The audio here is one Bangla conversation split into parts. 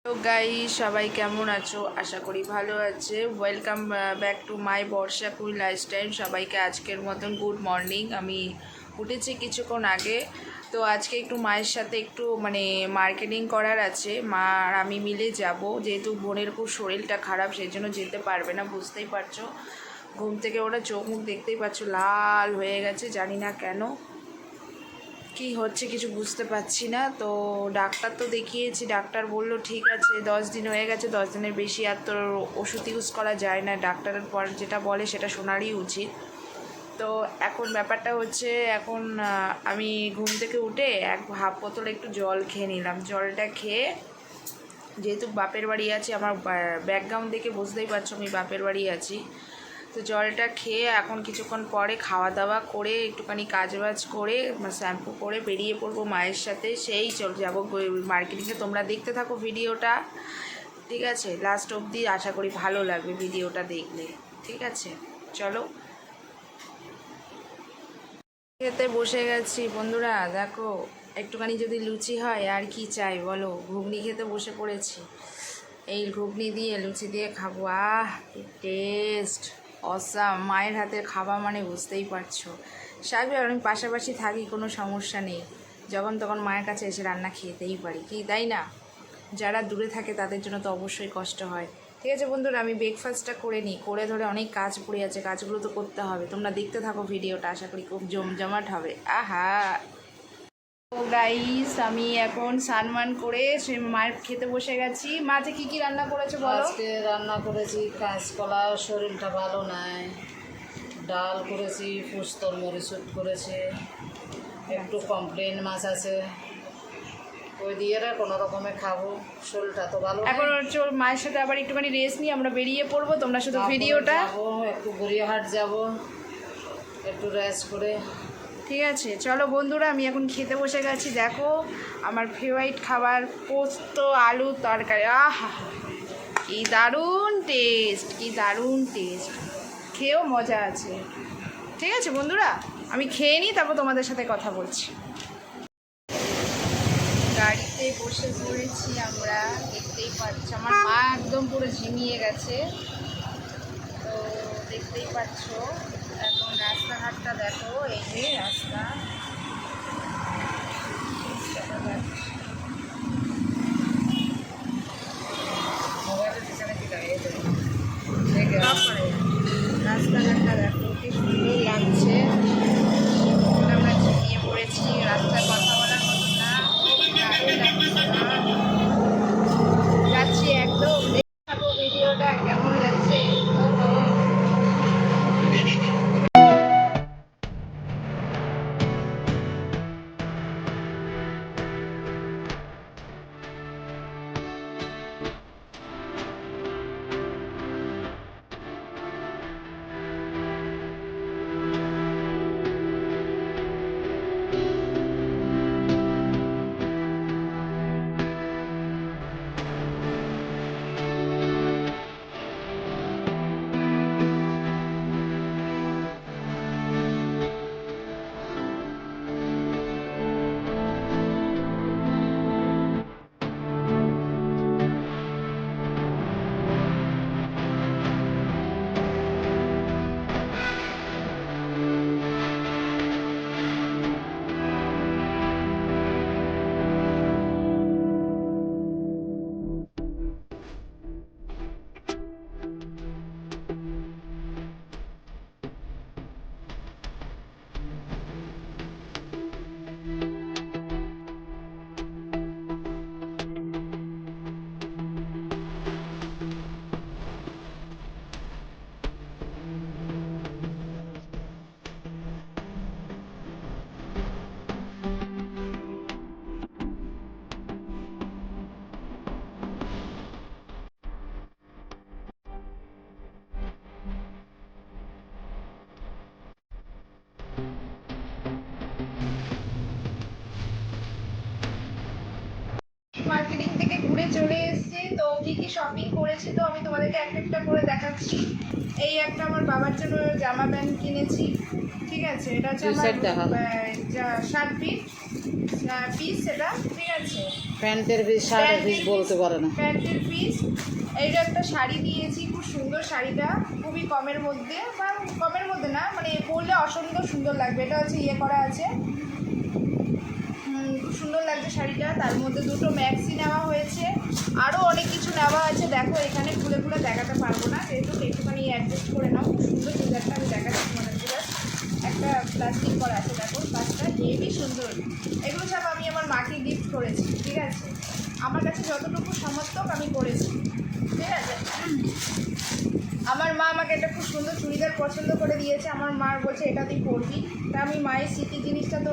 তো গাইস সবাই কেমন আছো? আশা করি ভালো আছে। ওয়েলকাম ব্যাক টু মাই বর্ষাকুল লাইফস্টাইল। সবাইকে আজকের মতন গুড মর্নিং। আমি উঠেছি কিছুক্ষণ আগে। তো আজকে একটু মায়ের সাথে একটু মার্কেটিং করার আছে। মা আর আমি মিলে যাব, যেহেতু বোনের খুব শরীরটা খারাপ, সেই জন্য যেতে পারবে না। বুঝতেই পারছো, ঘুম থেকে ওরা চোখ মুখ দেখতেই পাচ্ছো লাল হয়ে গেছে, জানি না কেন কি হচ্ছে কিছু বুঝতে পারছি না। তো ডাক্তার তো দেখিয়েছি, ডাক্তার বলল ঠিক আছে, 10 দিন হয়ে গেছে, 10 দিনের বেশি আর তোর ওষুধ ইউজ করা যায় না। ডাক্তারের পর যেটা বলে সেটা শোনারই উচিত। তো এখন ব্যাপারটা হচ্ছে, এখন আমি ঘুম থেকে উঠে এক হাফ বোতল একটু জল খেয়ে নিলাম। জলটা খেয়ে, যেহেতু বাপের বাড়ি আছি, আমার ব্যাকগ্রাউন্ড দেখে বুঝতেই পারছো আমি বাপের বাড়ি আছি। তো জলটা খেয়ে এখন কিছুক্ষণ পরে খাওয়া দাওয়া করে একটুখানি কাজবাজ করে শ্যাম্পু করে বেরিয়ে পড়বো মায়ের সাথে। সেই যাবো মার্কেটিংয়ে। তোমরা দেখতে থাকো ভিডিওটা, ঠিক আছে? লাস্ট অবধি আশা করি ভালো লাগবে ভিডিওটা দেখলে, ঠিক আছে? চলো, খেতে বসে গেছি বন্ধুরা। দেখো, একটুখানি যদি লুচি হয় আর কি চাই বলো। ঘুগনি খেতে বসে পড়েছি। এই ঘুগনি দিয়ে লুচি দিয়ে খাবো। আহ, কি টেস্ট! অসাম! মায়ের হাতের খাওয়া মানে বুঝতেই পারছো। স্বাভাবিক, আমি পাশাপাশি থাকি, কোনো সমস্যা নেই। যখন তখন মায়ের কাছে এসে রান্না খেতেই পারি, কি তাই না? যারা দূরে থাকে তাদের জন্য তো অবশ্যই কষ্ট হয়। ঠিক আছে বন্ধুরা, আমি ব্রেকফাস্টটা করে নিই। করে ধরে অনেক কাজ পড়ে আছে, কাজগুলো তো করতে হবে। তোমরা দেখতে থাকো ভিডিওটা, আশা করি খুব জমজমাট হবে। আহা! তো গাইস, আমি এখন স্নান করে সে মায়ের খেতে বসে গেছি। মাঝে কি কি রান্না করেছো বলো? আজকে রান্না করেছি কাঁচকলা, শরীরটা ভালো নাই। ডাল করেছি, পুস্তর মরিচুট করেছি, একটু কমপ্লেন মাছ আছে, ওই দিয়ে কোনো রকমে খাবো। শরীরটা তো ভালো এখন হচ্ছে ওর মায়ের সাথে আবার একটুখানি রেস্ট নিয়ে আমরা বেরিয়ে পড়বো। তোমরা শুধু ভিডিওটা যাবো, একটু গড়িয়াহাট যাব, একটু রেস্ট করে। ঠিক আছে চলো বন্ধুরা, আমি এখন খেতে বসে গেছি। দেখো, আমার ফেভারিট খাবার পোস্ত আলু তরকারি। আহা, কি দারুণ টেস্ট, কি দারুণ টেস্ট! খেয়েও মজা আছে। ঠিক আছে বন্ধুরা, আমি খেয়ে নিই, তারপর তোমাদের সাথে কথা বলছি। গাড়িতে বসে পড়েছি আমরা, দেখতেই পাচ্ছ আমার মা একদম পুরো ঝিমিয়ে গেছে। তো দেখতেই পাচ্ছ, এখন রাস্তাঘাটটা দেখো, এই যে রাস্তা। মোবাইলের পিছনে কি লাগে রাস্তাঘাটটা দেখো, কি সুন্দর লাগছে। আমরা ঝিমিয়ে পড়েছি, রাস্তায় কথা বলার মতো না, দারুণ লাগছে। যাচ্ছি একদম, দেখতে থাকো ভিডিওটা কেমন লাগছে। মার্কেটিং থেকে ঘুরে চলে এসেছি। তো কি কি শপিং করেছি তো আমি তোমাদেরকে একটা একটা করে দেখাচ্ছি। এই একটা আমার বাবার জন্য জামা প্যান্ট কিনেছি, ঠিক আছে, এটা হচ্ছে দুই আমার সাইড দেখা। 7 ফিট পিস, এটা ঠিক আছে। প্যান্টের পিস শার্টের পিস বলতে পারে না। প্যান্টের পিস। এইটা একটা শাড়ি দিয়েছি, খুব সুন্দর শাড়িটা, খুবই কমের মধ্যে, বা কমের মধ্যে না, মানে পরলে অসুন্দর সুন্দর লাগবে। এটা হচ্ছে ইয়ে করা আছে, খুব সুন্দর লাগছে শাড়িটা। তার মধ্যে দুটো ম্যাক্সি নেওয়া হয়েছে, আরও অনেক কিছু নেওয়া আছে। দেখো এখানে খুলে খুলে দেখাতে পারবো না, যেহেতু একটুখানি অ্যাডজাস্ট করে নাও। খুব সুন্দর চুড়িদারটা আমি দেখাচ্ছি, মানে চুড়িদার একটা প্লাস্টিক করা আছে, দেখো কাজটা হেভি সুন্দর। এগুলো সব আমি আমার মাকে গিফট করেছি, ঠিক আছে। আমার কাছে যতটুকু সমর্থক আমি করেছি, ঠিক আছে। আমার মা আমাকে একটা খুব সুন্দর চুড়িদার পছন্দ করে দিয়েছে। আমার মা বলছে এটা তুই পরবি, তা আমি মায়ের স্মৃতি জিনিসটা তো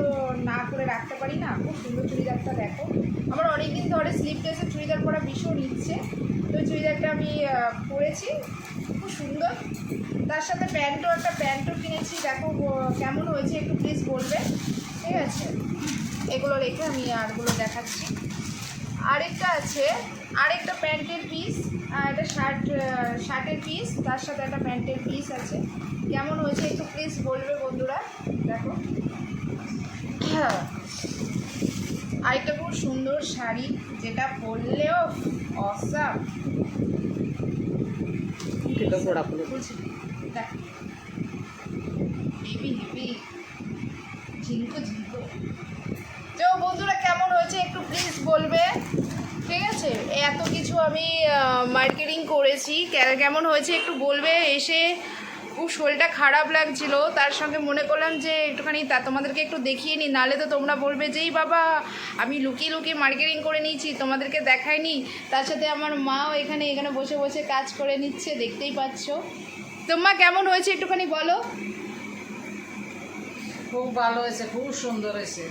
না করে রাখতে পারি না। খুব সুন্দর চুড়িদারটা দেখো। আমার অনেক দিন ধরে স্লিভলেসের চুড়িদার পরা ভীষণ ইচ্ছে, তো চুড়িদারটা আমি পরেছি, খুব সুন্দর। তার সাথে একটা প্যান্টও কিনেছি, দেখো কেমন হয়েছে একটু প্লিজ বলবে, ঠিক আছে। এগুলো রেখে আমি আরগুলো দেখাচ্ছি। আরেকটা আছে, আরেকটা প্যান্টের পিস, একটা শার্টের পিস, তার সাথে একটা প্যান্টের পিস আছে। কেমন হয়েছে একটু প্লিজ বলবে বন্ধুরা, দেখো। আরেকটা খুব সুন্দর শাড়ি, যেটা পরলেও অসাম। বলছি দেখ, হেভি হেভি, ঝিঙ্কো ঝিঙ্কো। তো বন্ধুরা কেমন হয়েছে একটু প্লিজ বলবে, ঠিক আছে। এত কিছু আমি মার্কেটিং করেছি, কেমন হয়েছে একটু বলবে। এসে খুব শরীরটা খারাপ লাগছিল, তার সঙ্গে মনে করলাম যে একটুখানি তোমাদেরকে একটু দেখিয়ে নিই, নাহলে তো তোমরা বলবে যেই বাবা আমি লুকিয়ে লুকিয়ে মার্কেটিং করে নিয়েছি, তোমাদেরকে দেখাইনি। তার সাথে আমার মাও এখানে বসে বসে কাজ করে নিচ্ছে, দেখতেই পাচ্ছ। তোমার কেমন হয়েছে একটুখানি বলো। খুব ভালো হয়েছে, খুব সুন্দর হয়েছে।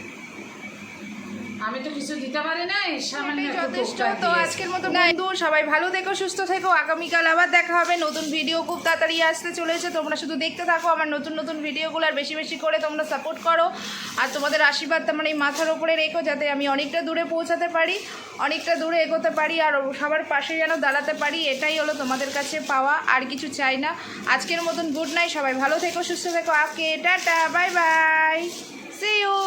আমি তো কিছু দিতে পারি না, সামান্য এটাই একটু যথেষ্ট। টুকটাক তো দিয়েছি। আজকের মতো বন্ধু সবাই ভালো থেকো, সুস্থ থেকো। আগামীকাল আবার দেখা হবে, নতুন ভিডিও খুব তাড়াতাড়ি আসতে চলেছে। তোমরা শুধু দেখতে থাকো আমার নতুন নতুন ভিডিওগুলো, আর বেশি বেশি করে তোমরা সাপোর্ট করো। আর তোমাদের আশীর্বাদ আমার এই মাথার ওপরে রেখো, যাতে আমি অনেকটা দূরে পৌঁছাতে পারি, অনেকটা দূরে এগোতে পারি, আর সবার পাশে যেন দাঁড়াতে পারি। এটাই হলো তোমাদের কাছে পাওয়া, আর কিছু চাই না। আজকের মতন গুড নাইট, সবাই ভালো থেকো, সুস্থ থেকো। আকে টাটা, বাই বাই, সি ইউ।